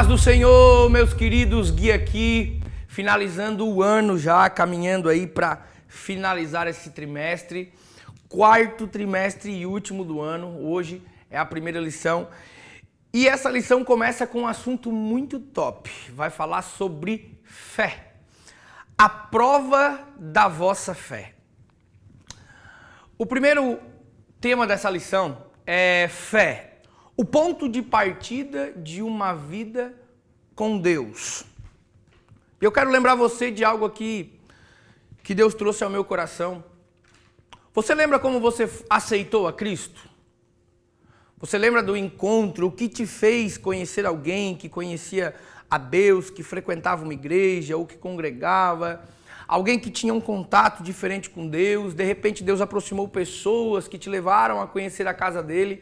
paz do Senhor, meus queridos, guia aqui, finalizando o ano já, caminhando aí para finalizar esse trimestre, quarto trimestre e último do ano. Hoje é a primeira lição e essa lição começa com um assunto muito top. Vai falar sobre fé, a prova da vossa fé. O primeiro tema dessa lição é fé. O ponto de partida de uma vida com Deus. Eu quero lembrar você de algo aqui que Deus trouxe ao meu coração. Você lembra como você aceitou a Cristo? Você lembra do encontro, o que te fez conhecer alguém que conhecia a Deus, que frequentava uma igreja ou que congregava? Alguém que tinha um contato diferente com Deus, de repente Deus aproximou pessoas que te levaram a conhecer a casa dele.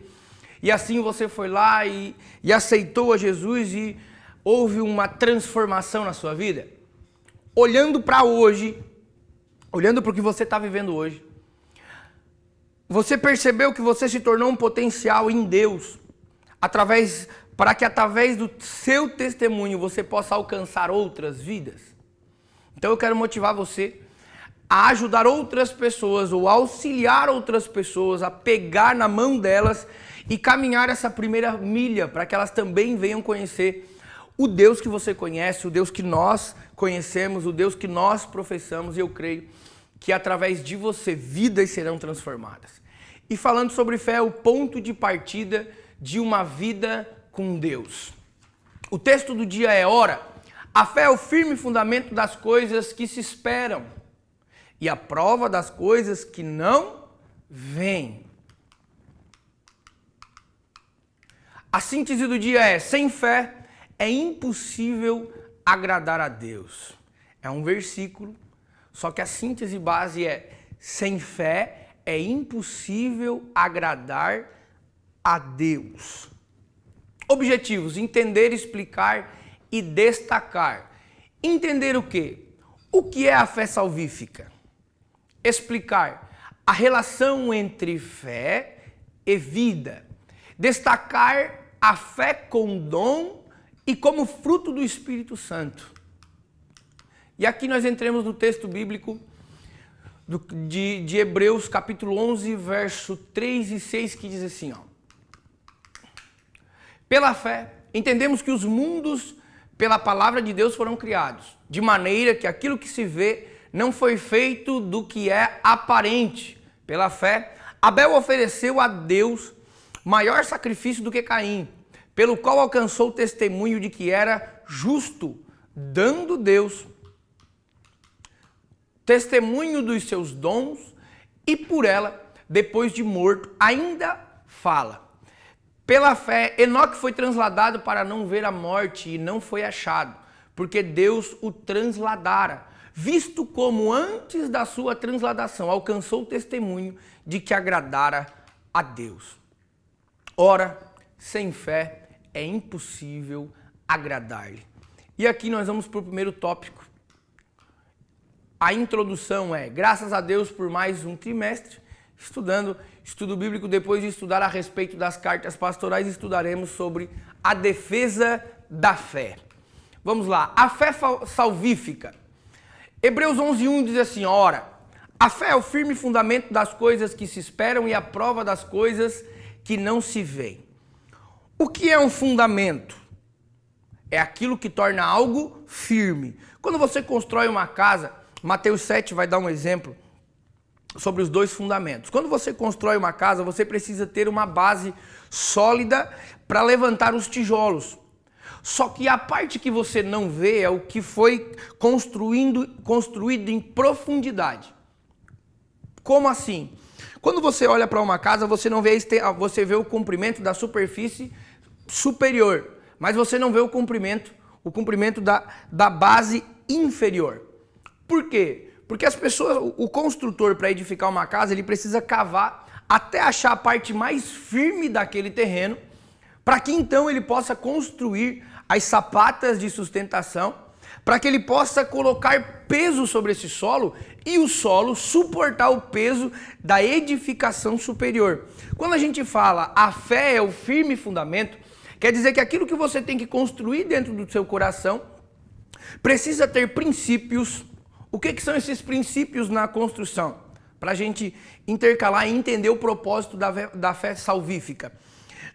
E assim você foi lá e aceitou a Jesus e houve uma transformação na sua vida. Olhando para hoje, olhando para o que você está vivendo hoje, você percebeu que você se tornou um potencial em Deus, para que através do seu testemunho você possa alcançar outras vidas. Então eu quero motivar você a ajudar outras pessoas ou auxiliar outras pessoas a pegar na mão delas e caminhar essa primeira milha para que elas também venham conhecer o Deus que você conhece, o Deus que nós conhecemos, o Deus que nós professamos, e eu creio que através de você vidas serão transformadas. E falando sobre fé, o ponto de partida de uma vida com Deus. O texto do dia é: ora, a fé é o firme fundamento das coisas que se esperam e a prova das coisas que não vêm. A síntese do dia é: sem fé é impossível agradar a Deus. É um versículo, só que a síntese base é: sem fé é impossível agradar a Deus. Objetivos: entender, explicar e destacar. Entender o quê? O que é a fé salvífica? Explicar a relação entre fé e vida. Destacar a fé com dom e como fruto do Espírito Santo. E aqui nós entramos no texto bíblico de Hebreus, capítulo 11, verso 3 e 6, que diz assim, ó: pela fé, entendemos que os mundos pela palavra de Deus foram criados, de maneira que aquilo que se vê não foi feito do que é aparente. Pela fé, Abel ofereceu a Deus maior sacrifício do que Caim, pelo qual alcançou o testemunho de que era justo, dando Deus testemunho dos seus dons, e por ela, depois de morto, ainda fala. Pela fé, Enoque foi transladado para não ver a morte e não foi achado, porque Deus o transladara, visto como antes da sua transladação alcançou o testemunho de que agradara a Deus. Ora, sem fé é impossível agradar-lhe. E aqui nós vamos para o primeiro tópico. A introdução é: graças a Deus por mais um trimestre, estudando estudo bíblico. Depois de estudar a respeito das cartas pastorais, estudaremos sobre a defesa da fé. Vamos lá, a fé salvífica. Hebreus 11:1 diz assim: ora, a fé é o firme fundamento das coisas que se esperam e a prova das coisas que não se veem. O que é um fundamento? É aquilo que torna algo firme. Quando você constrói uma casa, Mateus 7 vai dar um exemplo sobre os dois fundamentos. Quando você constrói uma casa, você precisa ter uma base sólida para levantar os tijolos. Só que a parte que você não vê é o que foi construído em profundidade. Como assim? Quando você olha para uma casa, você não vê, você vê o comprimento da superfície superior, mas você não vê o comprimento da base inferior. Por quê? Porque as pessoas, o construtor, para edificar uma casa, ele precisa cavar até achar a parte mais firme daquele terreno, para que então ele possa construir as sapatas de sustentação, para que ele possa colocar peso sobre esse solo e o solo suportar o peso da edificação superior. Quando a gente fala a fé é o firme fundamento, Quer dizer que aquilo que você tem que construir dentro do seu coração precisa ter princípios. O que são esses princípios na construção? Para a gente intercalar e entender o propósito da fé salvífica.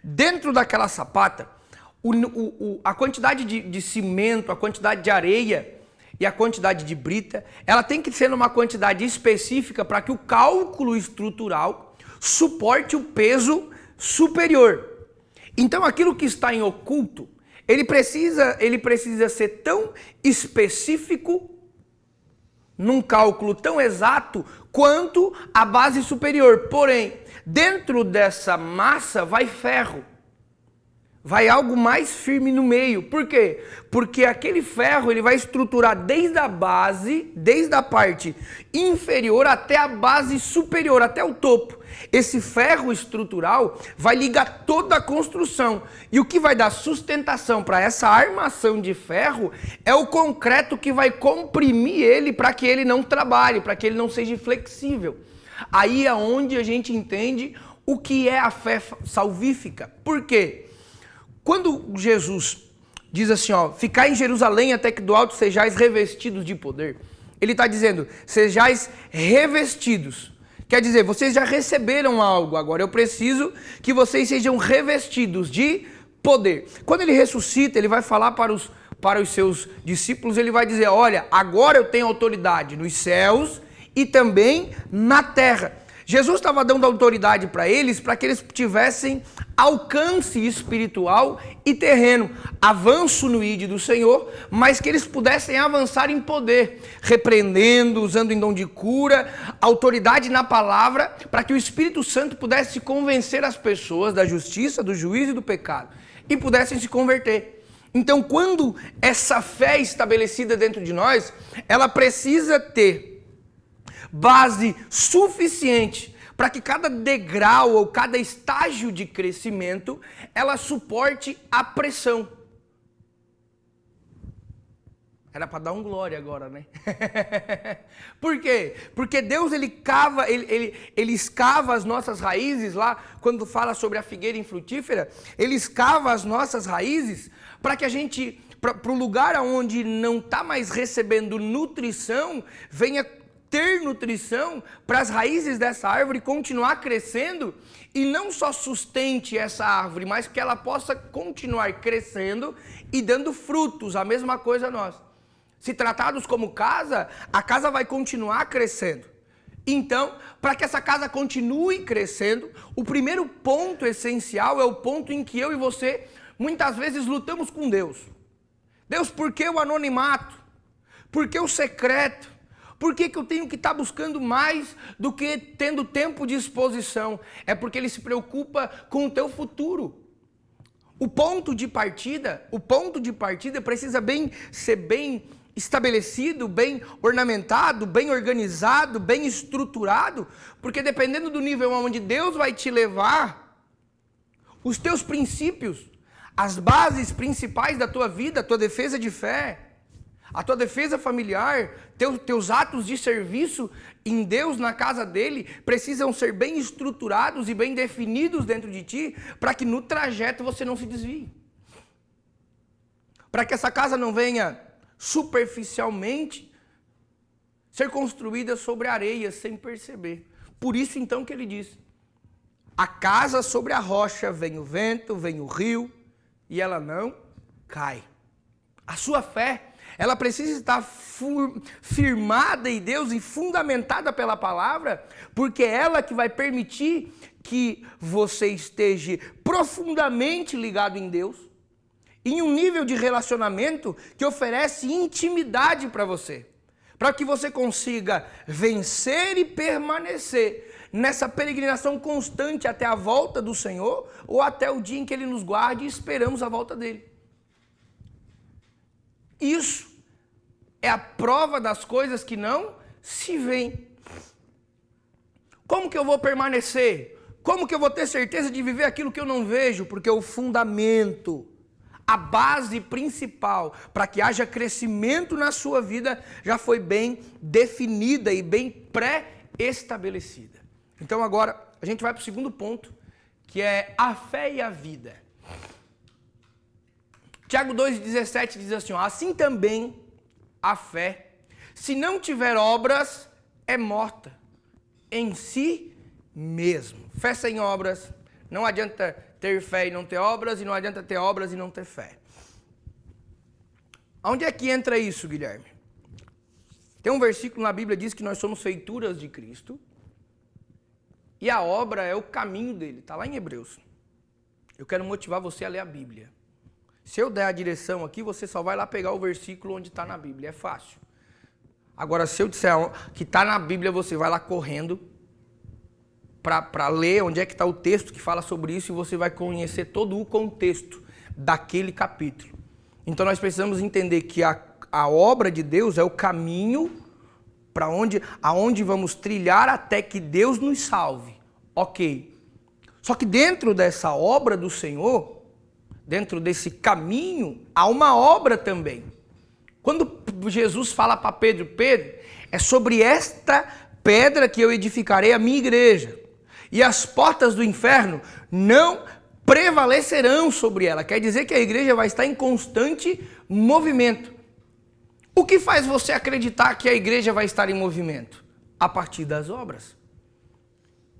Dentro daquela sapata, a quantidade de cimento, a quantidade de areia e a quantidade de brita, ela tem que ser numa quantidade específica para que o cálculo estrutural suporte o peso superior. Então aquilo que está em oculto, ele precisa ser tão específico, num cálculo tão exato, quanto a base superior. Porém, dentro dessa massa vai ferro. Vai algo mais firme no meio. Por quê? Porque aquele ferro ele vai estruturar desde a base, desde a parte inferior até a base superior, até o topo. Esse ferro estrutural vai ligar toda a construção. E o que vai dar sustentação para essa armação de ferro é o concreto que vai comprimir ele para que ele não trabalhe, para que ele não seja flexível. Aí é onde a gente entende o que é a fé salvífica. Por quê? Quando Jesus diz assim, ó, ficai em Jerusalém até que do alto sejais revestidos de poder, ele está dizendo, sejais revestidos. Quer dizer, vocês já receberam algo, agora eu preciso que vocês sejam revestidos de poder. Quando ele ressuscita, ele vai falar para os seus discípulos, ele vai dizer, olha, agora eu tenho autoridade nos céus e também na terra. Jesus estava dando autoridade para eles tivessem alcance espiritual e terreno, avanço no ID do Senhor, mas que eles pudessem avançar em poder, repreendendo, usando em dom de cura, autoridade na palavra, para que o Espírito Santo pudesse convencer as pessoas da justiça, do juízo e do pecado, e pudessem se converter. Então, quando essa fé é estabelecida dentro de nós, ela precisa ter base suficiente para que cada degrau ou cada estágio de crescimento ela suporte a pressão. Era para dar um glória agora, né? Por quê? Porque Deus ele escava as nossas raízes lá, quando fala sobre a figueira infrutífera, ele escava as nossas raízes para que a gente, para o lugar onde não está mais recebendo nutrição, venha ter nutrição para as raízes dessa árvore continuar crescendo e não só sustente essa árvore, mas que ela possa continuar crescendo e dando frutos, a mesma coisa nós. Se tratados como casa, a casa vai continuar crescendo. Então, para que essa casa continue crescendo, o primeiro ponto essencial é o ponto em que eu e você muitas vezes lutamos com Deus. Deus, por que o anonimato? Por que o secreto? Por que eu tenho que estar buscando mais do que tendo tempo de exposição? É porque ele se preocupa com o teu futuro. O ponto de partida precisa ser bem estabelecido, bem ornamentado, bem organizado, bem estruturado, porque dependendo do nível onde Deus vai te levar, os teus princípios, as bases principais da tua vida, a tua defesa de fé, a tua defesa familiar, teus atos de serviço em Deus, na casa dele, precisam ser bem estruturados e bem definidos dentro de ti, para que no trajeto você não se desvie. Para que essa casa não venha superficialmente ser construída sobre areia sem perceber. Por isso então que ele diz, a casa sobre a rocha vem o vento, vem o rio, e ela não cai. A sua fé, ela precisa estar firmada em Deus e fundamentada pela palavra, porque é ela que vai permitir que você esteja profundamente ligado em Deus, em um nível de relacionamento que oferece intimidade para você, para que você consiga vencer e permanecer nessa peregrinação constante até a volta do Senhor, ou até o dia em que Ele nos guarde e esperamos a volta dEle. Isso é a prova das coisas que não se veem. Como que eu vou permanecer? Como que eu vou ter certeza de viver aquilo que eu não vejo? Porque o fundamento, a base principal para que haja crescimento na sua vida já foi bem definida e bem pré-estabelecida. Então agora a gente vai para o segundo ponto, que é a fé e a vida. Tiago 2,17 diz assim, ó, assim também a fé, se não tiver obras, é morta em si mesmo. Fé sem obras, não adianta ter fé e não ter obras, e não adianta ter obras e não ter fé. Onde é que entra isso, Guilherme? Tem um versículo na Bíblia que diz que nós somos feituras de Cristo, e a obra é o caminho dele, está lá em Hebreus. Eu quero motivar você a ler a Bíblia. Se eu der a direção aqui, você só vai lá pegar o versículo onde está na Bíblia, é fácil. Agora, se eu disser que está na Bíblia, você vai lá correndo para ler onde é que está o texto que fala sobre isso, e você vai conhecer todo o contexto daquele capítulo. Então nós precisamos entender que a obra de Deus é o caminho para aonde vamos trilhar até que Deus nos salve. Ok. Só que dentro dessa obra do Senhor, dentro desse caminho, há uma obra também. Quando Jesus fala para Pedro, Pedro, é sobre esta pedra que eu edificarei a minha igreja, e as portas do inferno não prevalecerão sobre ela. Quer dizer que a igreja vai estar em constante movimento. O que faz você acreditar que a igreja vai estar em movimento? A partir das obras.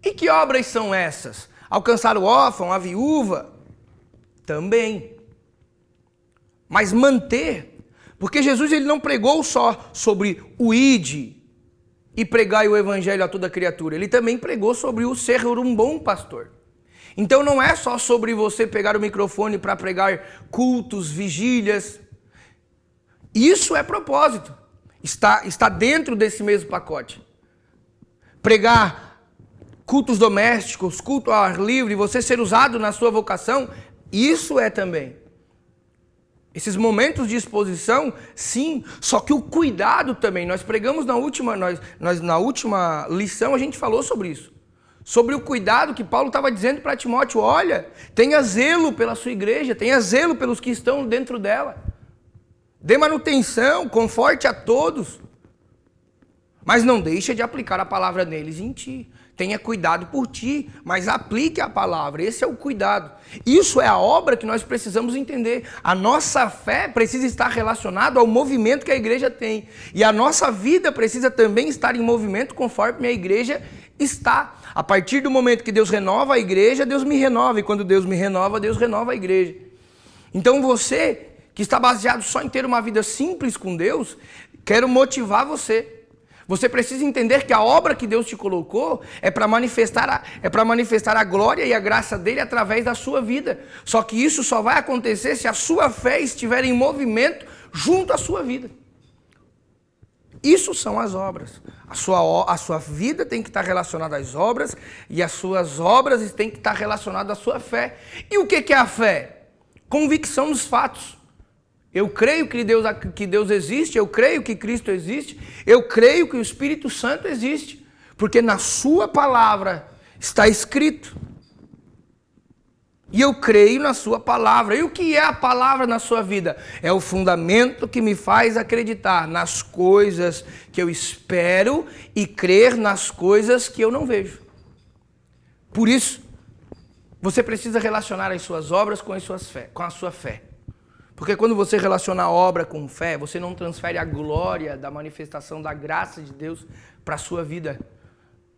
E que obras são essas? Alcançar o órfão, a viúva? Também. Mas manter. Porque Jesus ele não pregou só sobre o ide e pregai o evangelho a toda criatura. Ele também pregou sobre o ser um bom pastor. Então não é só sobre você pegar o microfone para pregar cultos, vigílias. Isso é propósito. Está dentro desse mesmo pacote. Pregar cultos domésticos, culto ao ar livre, você ser usado na sua vocação, isso é também. Esses momentos de exposição, sim, só que o cuidado também. Nós pregamos na última lição, a gente falou sobre isso. Sobre o cuidado que Paulo estava dizendo para Timóteo, olha, tenha zelo pela sua igreja, tenha zelo pelos que estão dentro dela. Dê manutenção, conforte a todos. Mas não deixe de aplicar a palavra neles em ti. Tenha cuidado por ti, mas aplique a palavra. Esse é o cuidado. Isso é a obra que nós precisamos entender. A nossa fé precisa estar relacionada ao movimento que a igreja tem. E a nossa vida precisa também estar em movimento conforme a igreja está. A partir do momento que Deus renova a igreja, Deus me renova. E quando Deus me renova, Deus renova a igreja. Então você que está baseado só em ter uma vida simples com Deus, quero motivar você. Você precisa entender que a obra que Deus te colocou é para manifestar a glória e a graça dele através da sua vida. Só que isso só vai acontecer se a sua fé estiver em movimento junto à sua vida. Isso são as obras. A sua vida tem que estar relacionada às obras e as suas obras têm que estar relacionadas à sua fé. E o que é a fé? Convicção dos fatos. Eu creio que Deus existe, eu creio que Cristo existe, eu creio que o Espírito Santo existe, porque na sua palavra está escrito. E eu creio na sua palavra. E o que é a palavra na sua vida? É o fundamento que me faz acreditar nas coisas que eu espero e crer nas coisas que eu não vejo. Por isso, você precisa relacionar as suas obras com a sua fé. Porque quando você relaciona a obra com fé, você não transfere a glória da manifestação da graça de Deus para a sua vida.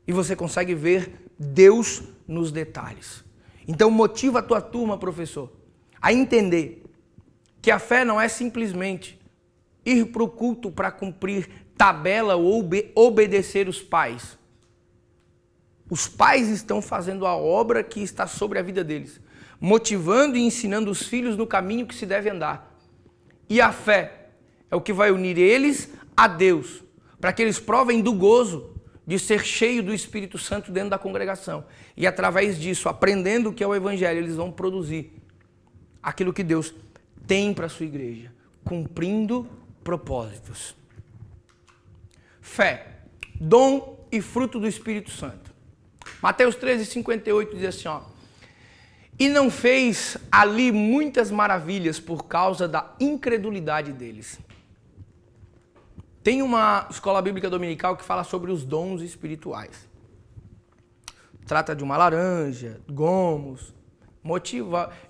E você consegue ver Deus nos detalhes. Então motiva a tua turma, professor, a entender que a fé não é simplesmente ir para o culto para cumprir tabela ou obedecer os pais. Os pais estão fazendo a obra que está sobre a vida deles, motivando e ensinando os filhos no caminho que se deve andar. E a fé é o que vai unir eles a Deus, para que eles provem do gozo de ser cheio do Espírito Santo dentro da congregação. E através disso, aprendendo o que é o Evangelho, eles vão produzir aquilo que Deus tem para a sua igreja, cumprindo propósitos. Fé, dom e fruto do Espírito Santo. Mateus 13:58 diz assim, ó: e não fez ali muitas maravilhas por causa da incredulidade deles. Tem uma escola bíblica dominical que fala sobre os dons espirituais. Trata de uma laranja, gomos.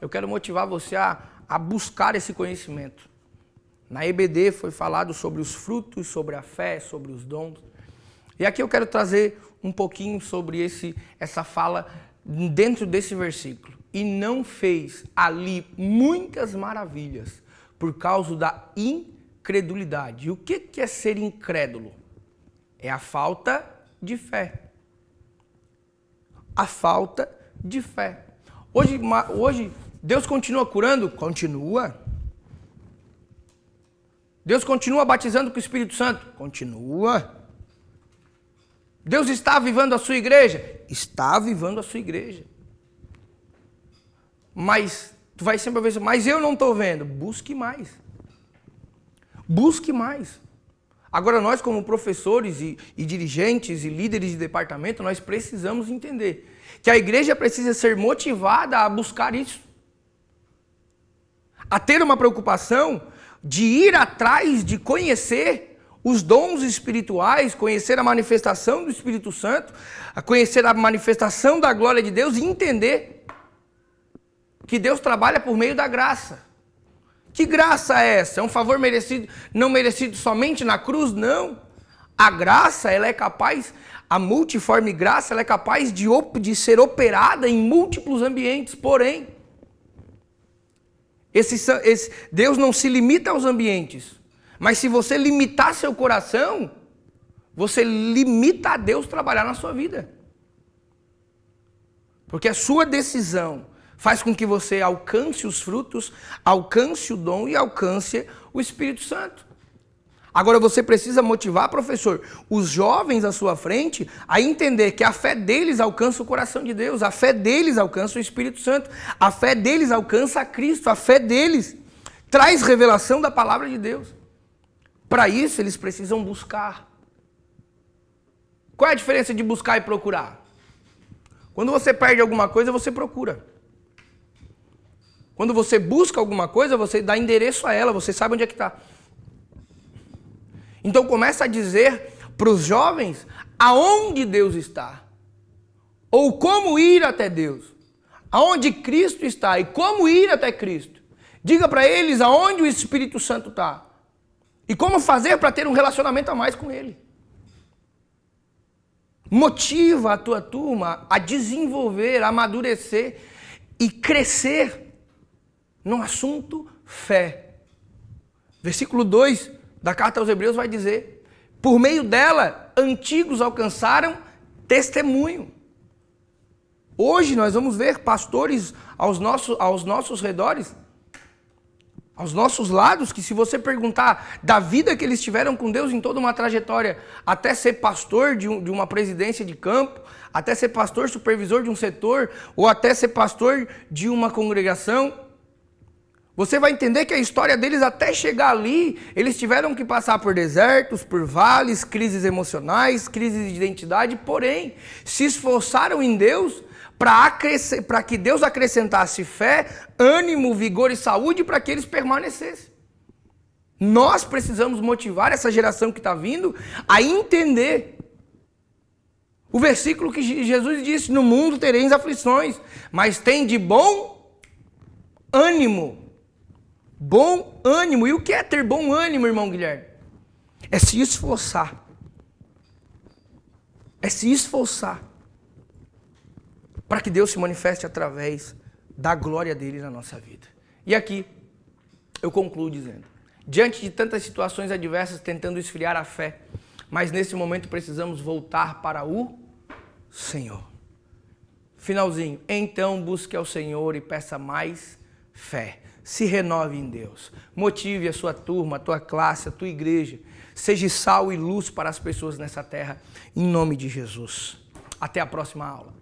Eu quero motivar você a a buscar esse conhecimento. Na EBD foi falado sobre os frutos, sobre a fé, sobre os dons. E aqui eu quero trazer um pouquinho sobre essa fala dentro desse versículo. E não fez ali muitas maravilhas por causa da incredulidade. E o que é ser incrédulo? É a falta de fé. A falta de fé. Hoje Deus continua curando? Continua. Deus continua batizando com o Espírito Santo? Continua. Deus está avivando a sua igreja? Está avivando a sua igreja. Mas tu vai sempre ver, mas eu não estou vendo. Busque mais. Busque mais. Agora nós, como professores e dirigentes e líderes de departamento, nós precisamos entender que a igreja precisa ser motivada a buscar isso. A ter uma preocupação de ir atrás, de conhecer os dons espirituais, conhecer a manifestação do Espírito Santo, a conhecer a manifestação da glória de Deus e entender que Deus trabalha por meio da graça. Que graça é essa? É um favor merecido, não merecido somente na cruz? Não. A graça, ela é capaz, a multiforme graça, ela é capaz de ser operada em múltiplos ambientes, porém, Deus não se limita aos ambientes, mas se você limitar seu coração, você limita a Deus trabalhar na sua vida. Porque a sua decisão faz com que você alcance os frutos, alcance o dom e alcance o Espírito Santo. Agora você precisa motivar, professor, os jovens à sua frente a entender que a fé deles alcança o coração de Deus, a fé deles alcança o Espírito Santo, a fé deles alcança a Cristo, a fé deles traz revelação da palavra de Deus. Para isso eles precisam buscar. Qual é a diferença de buscar e procurar? Quando você perde alguma coisa, você procura. Quando você busca alguma coisa, você dá endereço a ela, você sabe onde é que está. Então começa a dizer para os jovens aonde Deus está. Ou como ir até Deus. Aonde Cristo está e como ir até Cristo. Diga para eles aonde o Espírito Santo está. E como fazer para ter um relacionamento a mais com Ele. Motiva a tua turma a desenvolver, a amadurecer e crescer no assunto fé. Versículo 2 da carta aos Hebreus vai dizer: por meio dela, antigos alcançaram testemunho. Hoje nós vamos ver pastores aos nossos redores, aos nossos lados, que se você perguntar da vida que eles tiveram com Deus em toda uma trajetória, até ser pastor de uma presidência de campo, até ser pastor supervisor de um setor, ou até ser pastor de uma congregação, você vai entender que a história deles até chegar ali, eles tiveram que passar por desertos, por vales, crises emocionais, crises de identidade, porém, se esforçaram em Deus para que Deus acrescentasse fé, ânimo, vigor e saúde para que eles permanecessem. Nós precisamos motivar essa geração que está vindo a entender o versículo que Jesus disse: no mundo tereis aflições, mas tem de bom ânimo. Bom ânimo. E o que é ter bom ânimo, irmão Guilherme? É se esforçar. É se esforçar para que Deus se manifeste através da glória dele na nossa vida. E aqui eu concluo dizendo: diante de tantas situações adversas tentando esfriar a fé, mas nesse momento precisamos voltar para o Senhor. Finalzinho. Então busque ao Senhor e peça mais fé. Se renove em Deus. Motive a sua turma, a tua classe, a tua igreja. Seja sal e luz para as pessoas nessa terra, em nome de Jesus. Até a próxima aula.